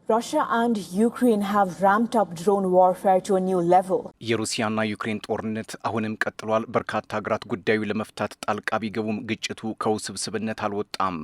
Russia and Ukraine have ramped up drone warfare to a new level. የሩሲያና ዩክሬን ጦርነት አሁንም ቀጥሏል። በርካታ ሀገራት ጉዳዩ ለመፍታት ጣልቃ ቢገቡም ግጭቱ ከውስብስብነት አልወጣም።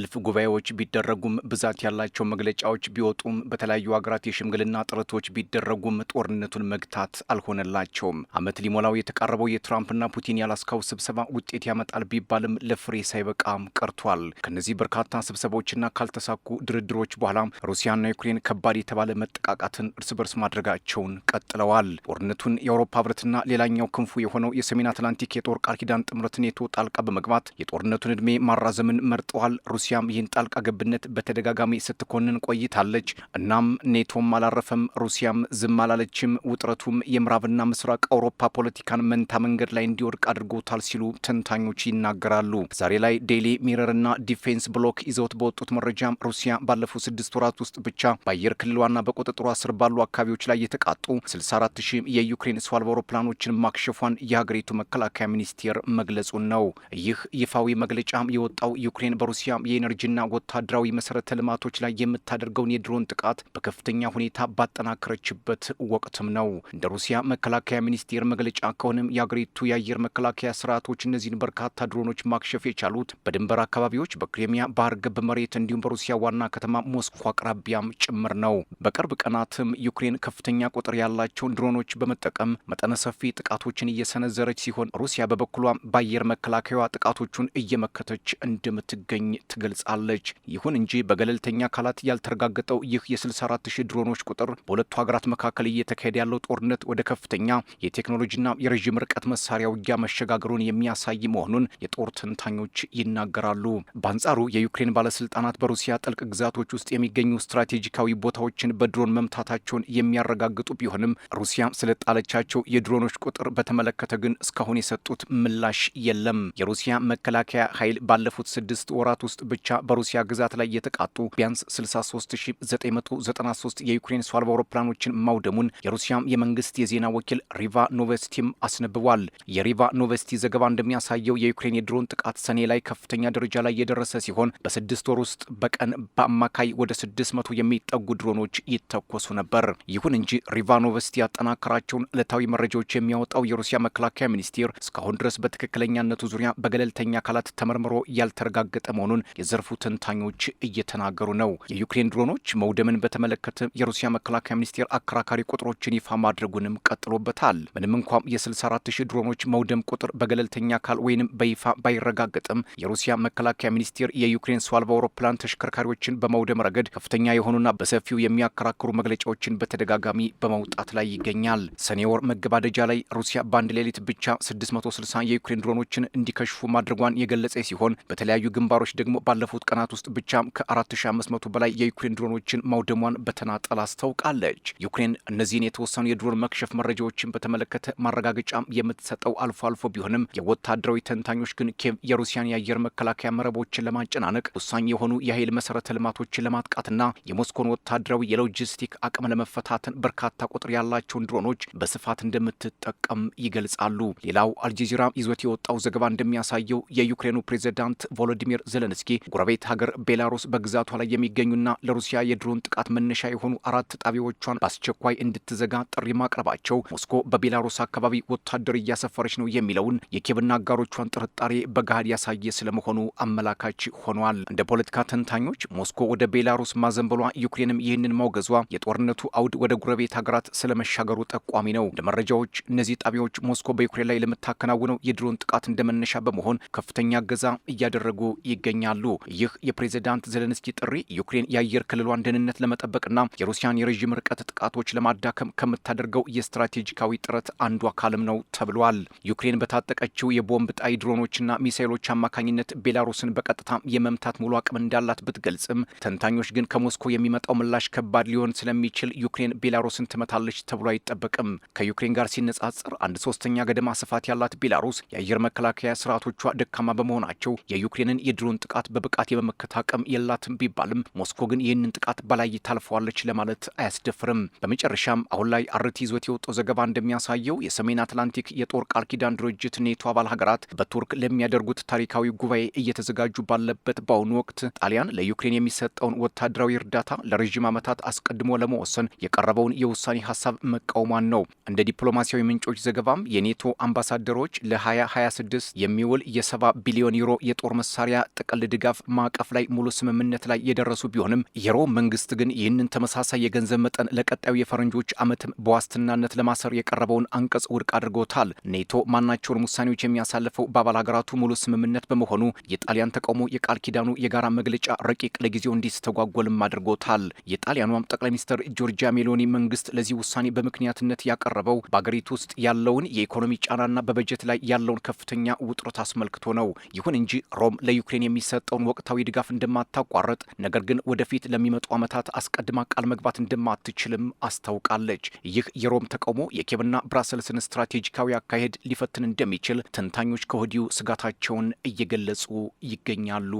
እልፍ ጉባኤዎች ቢደረጉም ብዛት ያላቸው መግለጫዎች ቢወጡም በተለያዩ ሀገራት የሽምግልና ጥረቶች ቢደረጉም ጦርነቱን መግታት አልሆነላቸውም። ዓመት ሊሞላው የተቃረበው የትራምፕና ፑቲን ያላስካው ስብሰባ ውጤት ያመጣል ቢባልም ለፍሬ ሳይበቃም ቀርቷል። ከነዚህ በርካታ ስብሰባዎችና ካልተሳኩ ድርድሮች በኋላ ሩሲያና ዩክሬን ከባድ የተባለ መጠቃቃትን እርስ በርስ ማድረጋቸውን ቀጥለዋል። ጦርነቱን የአውሮፓ ህብረትና ሌላኛው ክንፉ የሆነው የሰሜን አትላንቲክ የጦር ቃል ኪዳን ጥምረት ኔቶ ጣልቃ በመግባት የጦርነቱን ዕድሜ ማራዘምን መርጠዋል። ሩሲያም ይህን ጣልቃ ገብነት በተደጋጋሚ ስትኮንን ቆይታለች። እናም ኔቶም አላረፈም፣ ሩሲያም ዝም አላለችም። ውጥረቱም የምዕራብና ምስራቅ አውሮፓ ፖለቲካን መንታ መንገድ ላይ እንዲወድቅ አድርጎታል ሲሉ ተንታኞች ይናገራሉ። ዛሬ ላይ ዴይሊ ሚረርና ዲፌንስ ብሎክ ይዘውት በወጡት መረጃም ሩሲያ ባለፉት 6 ወራት ውስጥ ብቻ በአየር ክልሏና በቁጥጥሯ ስር ባሉ አካባቢዎች ላይ የተቃጡ 64,000 የዩክሬን ሰው አልባ አውሮፕላኖችን ማክሸፏን የሀገሪቱ መከላከያ ሚኒስቴር መግለጹን ነው። ይህ ይፋዊ መግለጫም የወጣው ዩክሬን በሩሲያ የኤነርጂና ወታደራዊ መሰረተ ልማቶች ላይ የምታደርገውን የድሮን ጥቃት በከፍተኛ ሁኔታ ባጠናከረችበት ወቅትም ነው። እንደ ሩሲያ መከላከያ ሚኒስቴር መግለጫ ከሆነም የሀገሪቱ የአየር መከላከያ ስርዓቶች እነዚህን በርካታ ድሮኖች ማክሸፍ የቻሉት በድንበር አካባቢዎች፣ በክሬሚያ ባህር ገብ መሬት እንዲሁም በሩሲያ ዋና ከተማ ሞስኮ አቅራቢያም ጭምር ነው። በቅርብ ቀናትም ዩክሬን ከፍተኛ ቁጥር ያላቸውን ድሮኖች በመጠቀም መጠነ ሰፊ ጥቃቶችን እየሰነዘረች ሲሆን ሩሲያ በበኩሏ በአየር መከላከያዋ ጥቃቶቹን እየመከተች እንደምትገኝ ትገልጻለች። ይሁን እንጂ በገለልተኛ አካላት ያልተረጋገጠው ይህ የ64,000 ድሮኖች ቁጥር በሁለቱ ሀገራት መካከል እየተካሄደ ያለው ጦርነት ወደ ከፍተኛ የቴክኖሎጂና የረዥም ርቀት መሳሪያ ውጊያ መሸጋገሩን የሚያሳይ መሆኑን የጦር ተንታኞች ይናገራሉ። በአንጻሩ የዩክሬን ባለስልጣናት በሩሲያ ጥልቅ ግዛቶች ውስጥ የሚገኙ ስትራቴጂካዊ ቦታዎችን በድሮን መምታታቸውን የሚያረጋግጡ ቢሆንም ሩሲያ ስለጣለቻቸው የድሮኖች ቁጥር በተመለከተ ግን እስካሁን የሰጡት ምላሽ የለም። የሩሲያ መከላከያ ኃይል ባለፉት 6 ወራት ውስጥ ብቻ በሩሲያ ግዛት ላይ የተቃጡ ቢያንስ 63,993 የዩክሬን ሰው አልባ አውሮፕላኖችን ማውደሙን የሩሲያ የመንግስት የዜና ወኪል ሪቫ ኖቨስቲም አስነብቧል። የሪቫ ኖቨስቲ ዘገባ እንደሚያሳየው የዩክሬን የድሮን ጥቃት ሰኔ ላይ ከፍተኛ ደረጃ ላይ የደረሰ ሲሆን በ6 ወር ውስጥ በቀን በአማካይ ወደ 600 የሚጠጉ ድሮኖች ይተኮሱ ነበር። ይሁን እንጂ ሪቫ ኖቨስቲ ያጠናከራቸውን ዕለታዊ መረጃዎች የሚያወጣው የሩሲያ መከላከያ ሚኒስቴር እስካሁን ድረስ በትክክለኛነቱ ዙሪያ በገለልተኛ አካላት ተመርምሮ ያልተረጋገጠ መሆኑን የዘርፉ ተንታኞች እየተናገሩ ነው። የዩክሬን ድሮኖች መውደምን በተመለከተ የሩሲያ መከላከያ ሚኒስቴር አከራካሪ ቁጥሮችን ይፋ ማድረጉንም ቀጥሎበታል። ምንም እንኳን የ64,000 ድሮኖች መውደም ቁጥር በገለልተኛ አካል ወይንም በይፋ ባይረጋገጥም የሩሲያ መከላከያ ሚኒስቴር የዩክሬን ሰው አልባ አውሮፕላን ተሽከርካሪዎችን በመውደም ረገድ ከፍተኛ የሆኑና በሰፊው የሚያከራክሩ መግለጫዎችን በተደጋጋሚ በመውጣት ላይ ይገኛል። ሰኔ ወር መገባደጃ ላይ ሩሲያ በአንድ ሌሊት ብቻ 660 የዩክሬን ድሮኖችን እንዲከሽፉ ማድረጓን የገለጸ ሲሆን በተለያዩ ግንባሮች ደግሞ ባለፉት ቀናት ውስጥ ብቻ ከ4500 በላይ የዩክሬን ድሮኖችን ማውደሟን በተናጠል አስታውቃለች። ዩክሬን እነዚህን የተወሰኑ የድሮን መክሸፍ መረጃዎችን በተመለከተ ማረጋገጫ የምትሰጠው አልፎ አልፎ ቢሆንም የወታደራዊ ተንታኞች ግን ኪየቭ የሩሲያን የአየር መከላከያ መረቦችን ለማጨናነቅ ወሳኝ የሆኑ የኃይል መሰረተ ልማቶችን ለማጥቃትና የሞስኮን ወታደራዊ የሎጂስቲክ አቅም ለመፈታተን በርካታ ቁጥር ያላቸውን ድሮኖች በስፋት እንደምትጠቀም ይገልጻሉ። ሌላው አልጀዚራ ይዞት የወጣው ዘገባ እንደሚያሳየው የዩክሬኑ ፕሬዝዳንት ቮሎዲሚር ዜሌንስኪ ጎረቤት ሀገር ቤላሩስ በግዛቷ ላይ የሚገኙና ለሩሲያ የድሮን ጥቃት መነሻ የሆኑ 4 ጣቢያዎቿን በአስቸኳይ እንድትዘጋ ጥሪ ማቅረባቸው ሞስኮ በቤላሩስ አካባቢ ወታደር እያሰፈረች ነው የሚለውን የኪየቭና አጋሮቿን ጥርጣሬ በገሃድ ያሳየ ስለመሆኑ አመላካች ሆኗል። እንደ ፖለቲካ ተንታኞች ሞስኮ ወደ ቤላሩስ ማዘንበሏ ዩክሬንም ይህንን ማውገዟ የጦርነቱ አውድ ወደ ጉረቤት ሀገራት ስለመሻገሩ ጠቋሚ ነው። እንደ መረጃዎች እነዚህ ጣቢያዎች ሞስኮ በዩክሬን ላይ ለምታከናውነው የድሮን ጥቃት እንደመነሻ በመሆን ከፍተኛ እገዛ እያደረጉ ይገኛሉ። ይህ የፕሬዝዳንት ዜሌንስኪ ጥሪ ዩክሬን የአየር ክልሏን ደህንነት ለመጠበቅና የሩሲያን የረዥም ርቀት ጥቃቶች ለማዳከም ከምታደርገው የስትራቴጂካዊ ጥረት አንዱ አካልም ነው ተብሏል። ዩክሬን በታጠቀችው የቦምብ ጣይ ድሮኖችና ሚሳይሎች አማካኝነት ቤላሩስን በቀጥታ የመምታት ሙሉ አቅም እንዳላት ብትገልጽም ተንታኞች ግን ከሞስኮ የሚመጣው ምላሽ ከባድ ሊሆን ስለሚችል ዩክሬን ቤላሩስን ትመታለች ተብሎ አይጠበቅም። ከዩክሬን ጋር ሲነጻጸር 1/3 ገደማ ስፋት ያላት ቤላሩስ የአየር መከላከያ ስርዓቶቿ ደካማ በመሆናቸው የዩክሬንን የድሮን ጥቃት በብቃት የመመከት አቅም የላትም ቢባልም ሞስኮ ግን ይህንን ጥቃት በላይ ታልፈዋለች ለማለት አያስደፍርም። በመጨረሻም አሁን ላይ አርቲ ይዞት የወጣው ዘገባ እንደሚያሳየው የሰሜን አትላንቲክ የጦር ቃል ኪዳን ድርጅት ኔቶ አባል ሀገራት በቱርክ ለሚያደርጉት ታሪካዊ ጉባኤ እየተዘጋጁ ባለበት በአሁኑ ወቅት ጣሊያን ለዩክሬን የሚሰጠውን ወታደራዊ እርዳታ ለረጅም ዓመታት አስቀድሞ ለመወሰን የቀረበውን የውሳኔ ሀሳብ መቃወሟን ነው። እንደ ዲፕሎማሲያዊ ምንጮች ዘገባም የኔቶ አምባሳደሮች ለ2026 የሚውል የ70 ቢሊዮን ዩሮ የጦር መሳሪያ ጥቅል ድጋፍ ማዕቀፍ ላይ ሙሉ ስምምነት ላይ የደረሱ ቢሆንም የሮም መንግስት ግን ይህንን ተመሳሳይ የገንዘብ መጠን ለቀጣዩ የፈረንጆች ዓመትም በዋስትናነት ለማሰር የቀረበውን አንቀጽ ውድቅ አድርጎታል። ኔቶ ማናቸውን ውሳኔዎች የሚያሳልፈው በአባል ሀገራቱ ሙሉ ስምምነት በመሆኑ የጣሊያን ተቃውሞ የቃል ኪዳኑ የጋራ መግለጫ ረቂቅ ለጊዜው እንዲስተጓጎልም አድርጎታል። የጣሊያኗም ጠቅላይ ሚኒስትር ጆርጂያ ሜሎኒ መንግስት ለዚህ ውሳኔ በምክንያትነት ያቀረበው በአገሪቱ ውስጥ ያለውን የኢኮኖሚ ጫናና በበጀት ላይ ያለውን ከፍተኛ ውጥረት አስመልክቶ ነው። ይሁን እንጂ ሮም ለዩክሬን የሚሰጠውን ወቅታዊ ድጋፍ እንደማታቋርጥ፣ ነገር ግን ወደፊት ለሚመጡ ዓመታት አስቀድማ ቃል መግባት እንደማትችልም አስታውቃለች። ይህ የሮም ተቃውሞ የኪየቭና ብራሰልስን ስትራቴጂካዊ አካሄድ ሊፈትን እንደሚችል ተንታኞች ከወዲሁ ስጋታቸውን እየገለጹ ይገኛሉ።